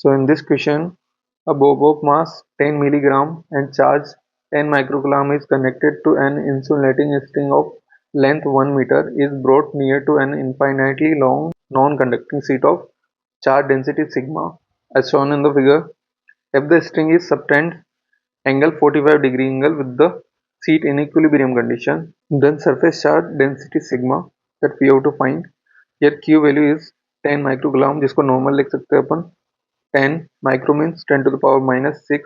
So in this question, a bulb of mass 10 milligram and charge 10 microcoulomb is connected to an insulating string of length 1 meter is brought near to an infinitely long non-conducting sheet of charge density sigma as shown in the figure. If the string is subtend angle 45-degree angle with the sheet in equilibrium condition, then surface charge density sigma that we have to find. Here Q value is 10 microcoulomb जिसको normal लिख सकते हैं अपन 10 micro means 10 to the power -6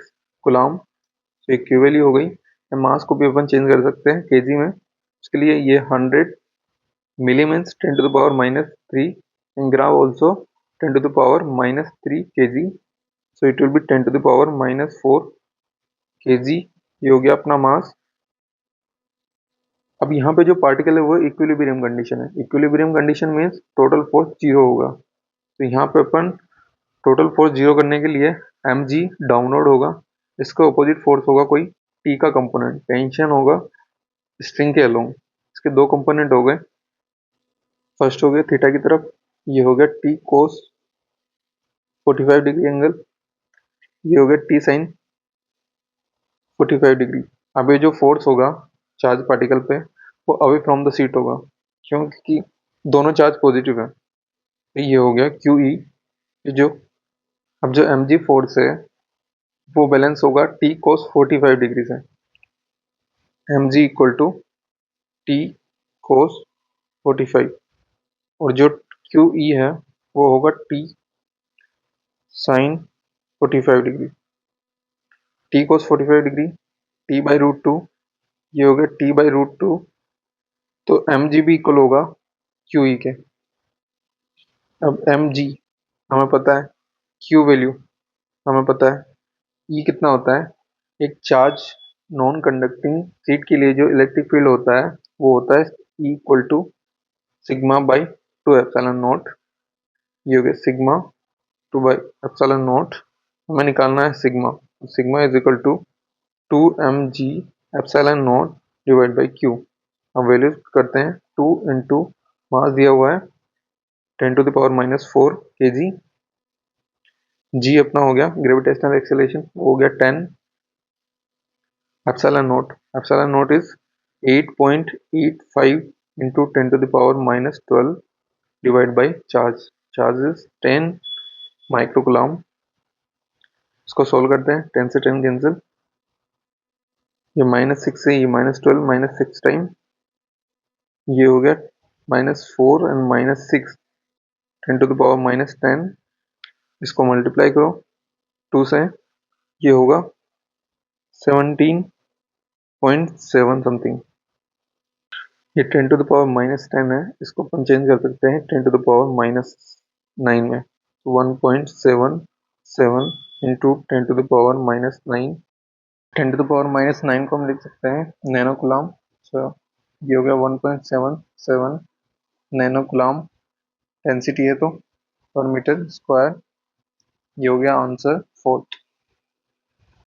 coulomb. तो ये Q value हो गई। मास को भी अपन चेंज कर सकते हैं केजी में, उसके लिए ये 100 milli means 10 to the power -3 and gram also 10 to the power -3 kg. So it will be 10 to the power -4 kg. ये हो गया अपना मास। अब यहाँ पे जो पार्टिकल है वो इक्विलिब्रियम कंडीशन है। Equilibrium condition means total force 0 होगा। तो यहाँ पे अपन टोटल फोर्स 0 करने के लिए mg डाउनवर्ड होगा, इसका अपोजिट फोर्स होगा कोई t का कंपोनेंट, टेंशन होगा स्ट्रिंग के अलोंग। इसके दो कंपोनेंट हो गए, फर्स्ट हो गया थीटा की तरफ, ये हो गया t कोस 45 डिग्री एंगल, ये हो गया t साइन 45 डिग्री। अब ये जो फोर्स होगा चार्ज पार्टिकल पे वो अवे फ्रॉम द सीट होगा, क्योंकि दोनों चार्ज पॉजिटिव है। तो ये हो गया QE। जो अब जो mg फोर्स है वो बैलेंस होगा t कोस 45 डिग्री से। mg equal to t cos 45 और जो QE है वो होगा t sine 45 degree. t cos 45 degree t by root two, ये हो गया t बाई रूट टू। तो mg भी इक्वल होगा QE के। अब mg हमें पता है, Q वैल्यू हमें पता है, E कितना होता है। एक चार्ज नॉन कंडक्टिंग शीट के लिए जो इलेक्ट्रिक फील्ड होता है वो होता है E equal to sigma by 2 epsilon naught. ये हो गया सिग्मा 2 बाई एप्सिलॉन नॉट। हमें निकालना है sigma. Sigma is equal to 2mg epsilon not divide by Q। हम वैल्यू करते हैं 2 इंटू मास दिया हुआ है 10 टू द पावर -4 kg। जी अपना हो गया ग्रेविटेशनल एक्सेलरेशन, हो गया 10 epsilon not. Epsilon not is 8.85 into 10 to the power -12 divide by charge. Charge is 10 microcoulomb. इसको सोल्व करते हैं, 10 से 10 कैंसिल, ये -6 से ये -12 -6 टाइम, ये हो गया -4 एंड -6 10 टू द पावर -10। इसको मल्टीप्लाई करो 2 से, ये होगा 17.7 समथिंग। ये 10 टू द पावर -10 है, इसको अपन चेंज कर सकते हैं 10 टू द पावर -9 में। 1.77 into 10 to the power -9, 10 to the power -9 को हम लिख सकते हैं नैनो कूलम। सो ये हो गया 1.77 नैनो कूलम डेंसिटी है तो पर मीटर स्क्वायर। ये हो गया आंसर 4।